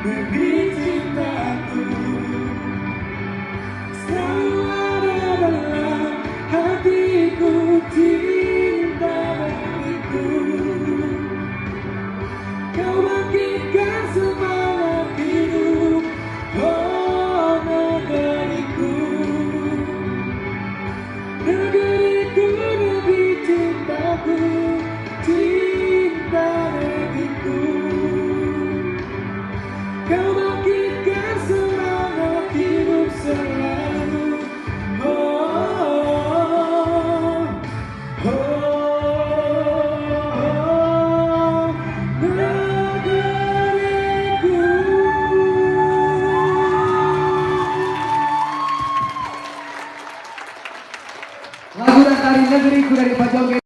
Negeri cintaku selalu ada dalam hatiku, cinta negeriku. Kau bangkitkan semangat hidup, oh negeriku. Negeriku, negeri cintaku, cinta negeriku. Kau bangkitkan semangat hidup selalu, oh, oh, oh, oh, negeriku. Lagu dan tari negeriku dari Pak Joget.